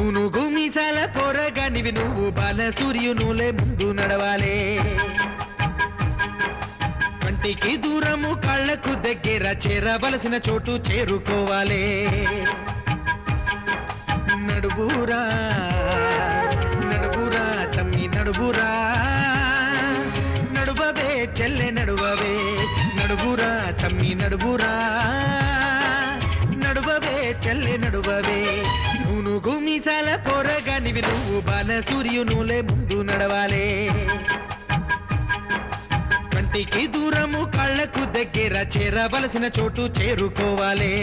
నూనుగు మీసాల పోరగానివి నువ్వు బాల సూర్యునులే ముందు నడవాలే. కంటికి దూరము కళ్ళకు దగ్గర చేరవలసిన చోటు చేరుకోవాలే. నడువురా నడువురా తమ్మి నడువురా, నడువవే చెల్లె నడువవే, నడువురా తమ్మి నడువురా, నడువవే చెల్లె నడువవే. నూనుగు మీసాల పోరగానివి నువ్వు బాల సూర్యునులే ముందు నడవాలే. కంటికి దూరము కళ్ళకు దగ్గర చేరవలసిన చోటు చేరుకోవాలే.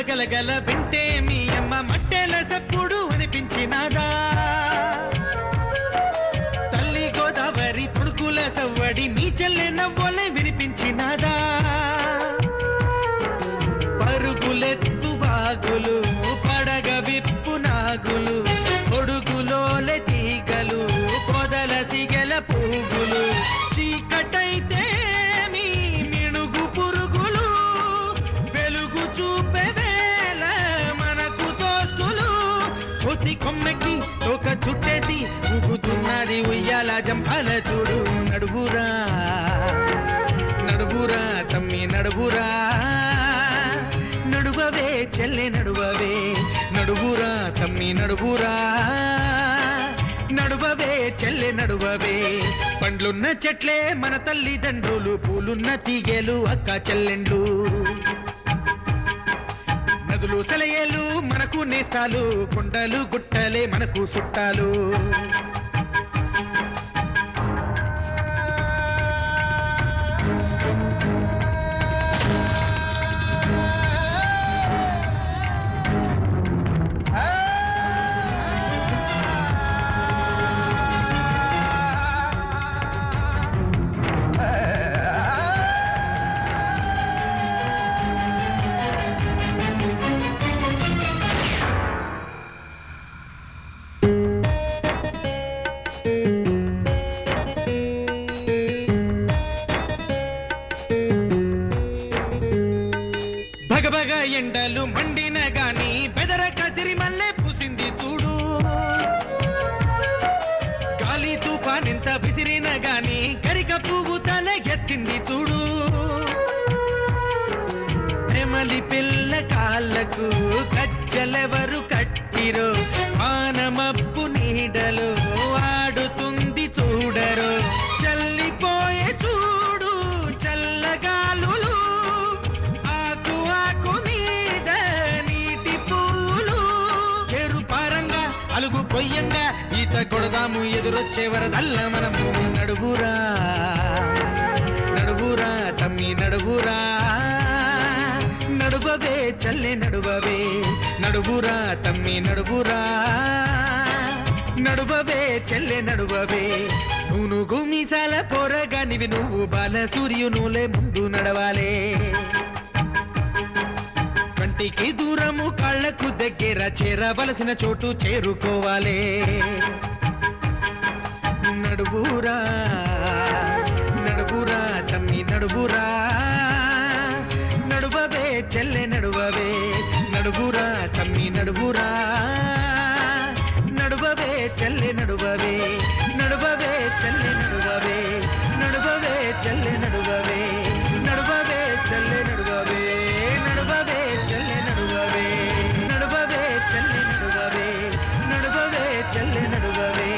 గలగల వింటే మీ అమ్మ మట్టెల సప్పుడు అనిపించినాదా? తల్లి గోదావరి తుడుకుల సవ్వడి మీ చెల్లె నవ్వలే వినిపించినాదా? పరుగులెత్తు బాగులు పడగ విప్పు నాగులు, కొడుకులోలే తీగలు పొదల సిగల పువ్వులు, చీకటైతే మీ మిణుగు పురుగులు వెలుగు చూపే కొమ్మెకి తోక చుట్టేసి ఊగుతున్నది ఉయ్యాల జంపాల చూడు. నడువురా నడువురా తమ్మి నడువురా, నడువవే చెల్లె నడువవే, నడువురా తమ్మి నడువురా, నడువవే చెల్లె నడువవే. పండ్లున్న చెట్లే మన తల్లిదండ్రులు, పూలున్న తీగేలు అక్క చెల్లెండ్లు, నదులు సెలయేలు మనకు నేస్తాలు, కొండలు గుట్టలే మనకు చుట్టాలు. భగభగ ఎండలు మండిన గాని బెదరక సిరిమల్లె పూసింది చూడు. గాలి తుఫానెంత విసిరిన గాని గరిక పువ్వు తల ఎత్తింది చూడు. నెమలి పిల్ల కాళ్ళకు కచ్చలెవరు కట్టిరో, వానమబ్బు నీడలో ఆడుతుంది చూడరో. చల్లిపోయే చూడు చల్లగాలులు, ఆకు ఆకు మీద నీటి పూలు, చెరు పారంగా అలుగు పొయ్యంగా ఈత కొడదాము ఎదురొచ్చే వరదల్ల మనము. నడువురా నడువురా తమ్మి నడువురా, నడువవే చల్లె నడువవే, నడువురా తమ్మి నడువురా, నడువవే చెల్లె నడువవే. నూనుగు మీసాల పోరగానివి నువ్వు బాల సూర్యునులే ముందు నడవాలే. కంటికి దూరము కళ్ళకు దగ్గర చేరవలసిన చోటు చేరుకోవాలే. నడువురా నడువురా తమ్మి నడువురా, నడువవే చెల్లె నడువవే, నడువురా తమ్మి నడువురా, నడువవే చెల్లె నడువవే, నడువవే చెల్లె నడువవే, నడువవే చెల్లె నడువవే, నడువవే చెల్లె నడువవే, నడువవే చెల్లె నడువవే, నడువవే చెల్లె నడువవే, నడువవే చెల్లె నడువవే,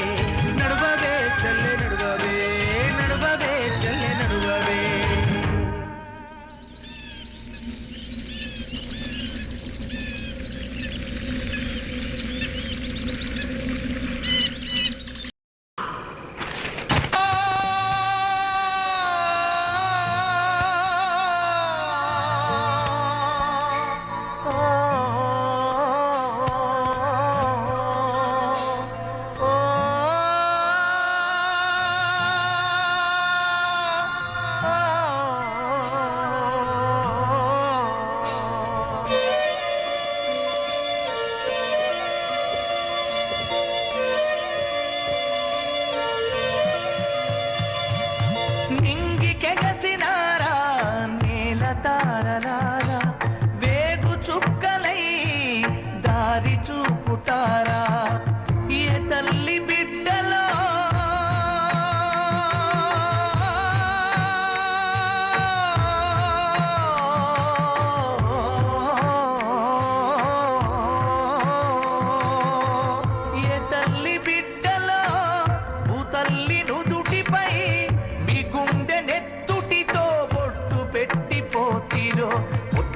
నడువవే చెల్లె నడువవే, నడువవే చెల్లె నడువవే.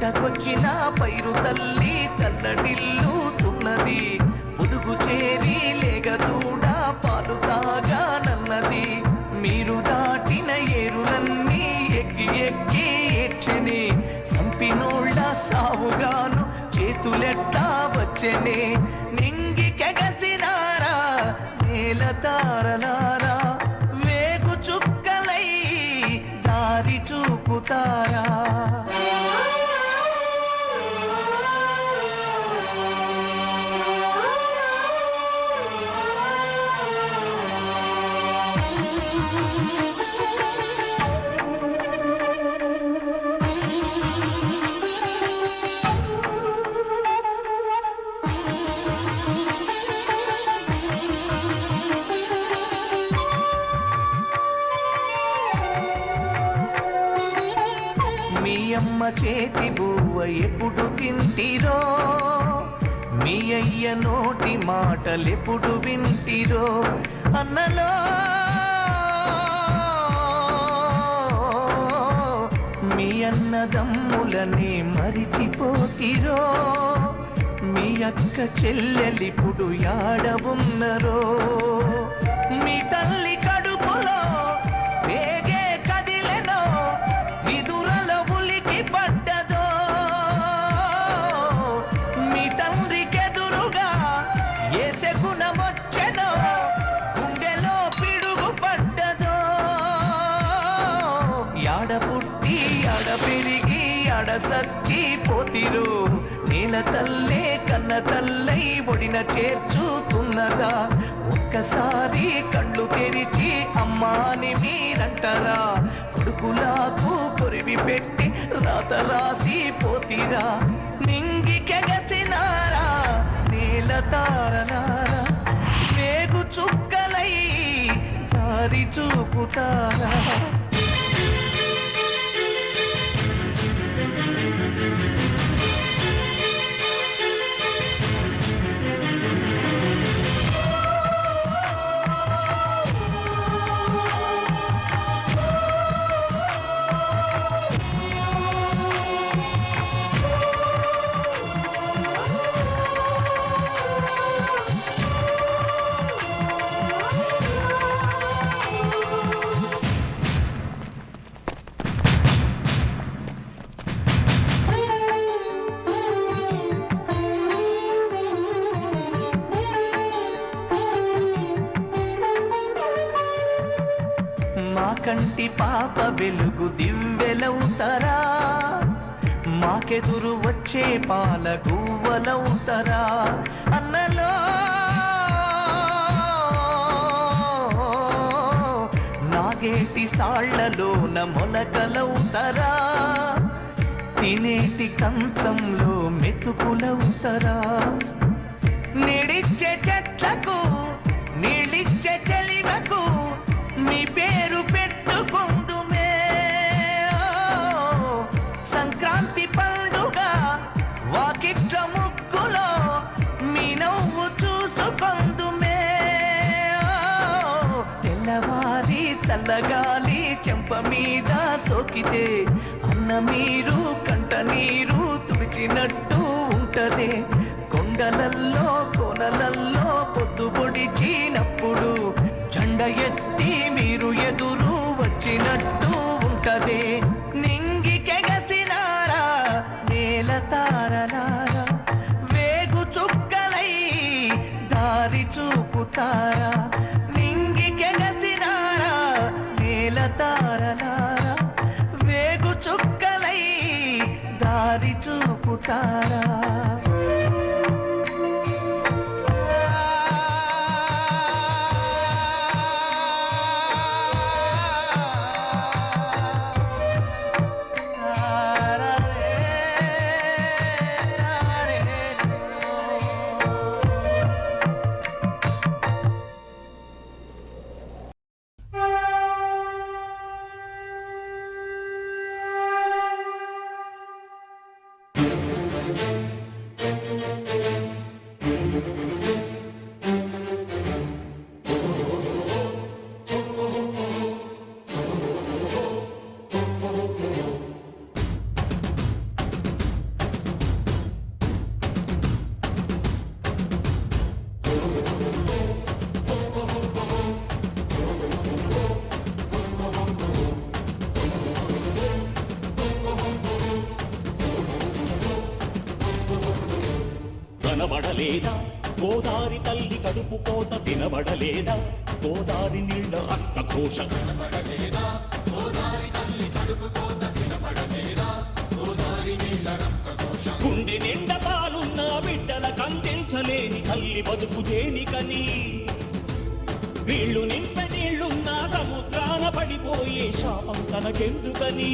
పుట్టకొచ్చిన పైరు తల్లి తల్లడిల్లుతున్నది. పొదుగు చేరి లేగదూడ పాలు తాగానన్నది. మీరు దాటిన ఏరులన్నీ ఎక్కి ఎక్కి ఏడ్చెనే. సంపినోళ్ళ సావుగాను చేతులెట్టా వచ్చెనే. నింగి కెగసినారా నేల తారలారా, వేగు చుక్కలై దారి చూపుతారా. మీ అమ్మ చేతి బువ్వ ఎప్పుడు తింటిరో, మీ అయ్య నోటి మాటలెప్పుడు వింటిరో. అన్నలో మీ అన్నదమ్ములనే మరిచిపోతిరో. మీ అక్క చెల్లెలిప్పుడు యాడ ఉన్నరో. మీ తల్లి కడుపులో వేగే కదిలెనో, విదురల ఉలికి పడ్డదో. మీ తండ్రికెదురుగా ఏసె గుణమొచ్చెనో, గుండెలో పిడుగు పడ్డదో. యాడ పుట్టి యాడ పెరిగి యాడ సచ్చిపోతిరు. నేల తల్లే కన్న తల్లై ఒడిన చేర్చుతున్నదా. ఒక్కసారి కళ్ళు తెరిచి అమ్మా అని మీరంటారా. కొడుకులాకు కొరివి పెట్టి రాత రాసి పోతిరా. నింగి కెగసినారా నేల తారనారా, వేగు చుక్కలై దారి చూపుతారా. మా కంటి పాప వెలుగు దివ్వెలవుతారా. మాకెదురు వచ్చే పాల గువ్వలవుతారా. అన్నలో నాగేటి సాళ్లలోన మొలకలవుతారా. తినేటి కంచంలో మెతుకులవుతారా. నిడిచ్చే చెట్లకు నీళ్ళిచ్చే చెలివకు మీ పేరు పెట్టుకుందుమే. సంక్రాంతి పండుగ వాకిట్ల ముగ్గులో మీ నవ్వు చూసుకుందుమే. తెల్లవారి చల్లగాలి చెంప మీద సోకితే అన్న మీరు కంట నీరు తుడిచినట్టు ఉంటదే. కొండలల్లో కోనలల్లో పొద్దు పొడిచినప్పుడు జెండ ఎత్తి మీరు ఎదురు వచ్చినట్టు ఉంటదే. నింగి కెగసినారా నేల తారలారా, వేగు చుక్కలై దారి చూపుతారా. నింగి కెగసినారా నేల తారలారా, వేగు చుక్కలై దారి చూపుతారా. కనబడలేదా గోదారి తల్లి కడుపు కోత వినబడలేదా గోదారి నీళ్ళ రక్త ఘోష కనబడలేదా గోదారి తల్లి కడుపు కోత వినబడలేదా గోదారి నీళ్ళ రక్త ఘోష గుండె నిండా పాలున్న బిడ్డల కందించలేని తల్లి బతుకు దేనికని వీళ్ళు నింపే నీళ్లున్న సముద్రాన పడిపోయే శాపం తనకెందుకని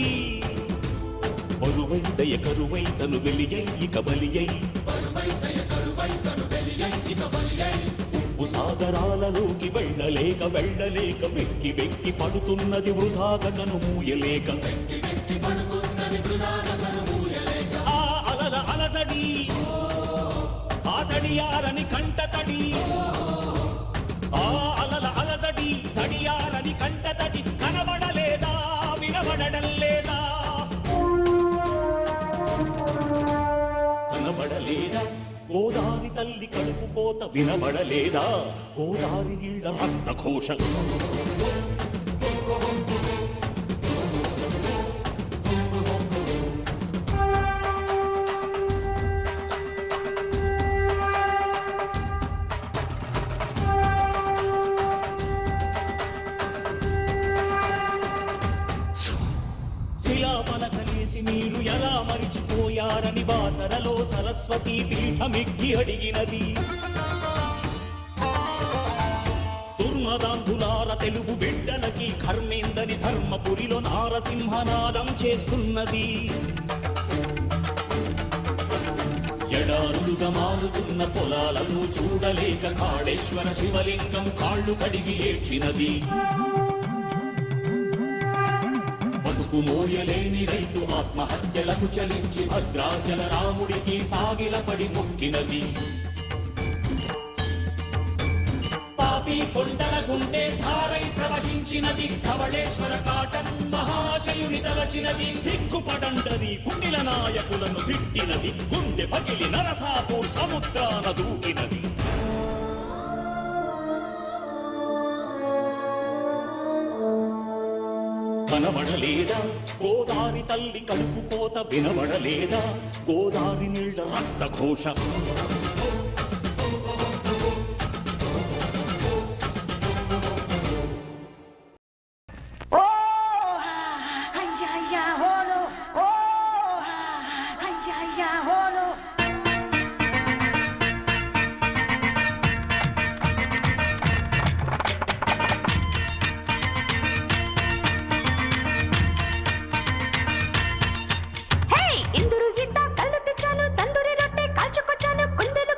బరువై దయ కరువై తను వెలియై ఇక బలియై ఉప్పు సాగరాలలోకి వెళ్ళలేక వెళ్ళలేక వెక్కి వెక్కి పడుతున్నది వృధాగా తను మూయలేక ఆ అలల అలజడి ఆ తడియారని కంట తడి ఆ అలల అలజడి తడియారని కంట తడి కనబడలేదా వినబడడం లేదా కనబడలేదా గోదారి తల్లి కడుపు కోత వినబడలేదా గోదారి నీళ్ళ రక్త ఘోష శిలాపలకలేసి మీరు ఎలా మరిచిపోయారని బాసరలో సరస్వతి పీఠమిక్కి అడిగినది దుర్మదాంధులార తెలుగు బిడ్డలకి కర్మేందని ధర్మపురిలో నారసింహనాదం చేస్తున్నది ఎడారులుగా మారుతున్న పొలాలను చూడలేక కాళేశ్వర శివలింగం కాళ్ళు కడిగి ఏడ్చినది మోయలేని రైతు ఆత్మహత్యలకు చలించి భద్రాచల రాముడికి సాగిలపడి మొక్కినది పాపి కొండల గుండె ధారై ప్రవహించినది ధవళేశ్వర కాటన్ మహాశయుని తలచినది సిగ్గుపడండది గుండెల నాయకులను తిట్టినది గుండె పగిలి నరసాపూర్ సముద్రాన దూకినది కనబడలేదా గోదారి తల్లి కడుపు కోత వినబడలేదా గోదారి నీళ్ళ రక్త ఘోష ఇందురు గిద్ద కళ్ళు తెచ్చాను తందూరి రొట్టె కాల్చుకొచ్చాను కుండెలు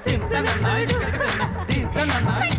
చింతన నాయి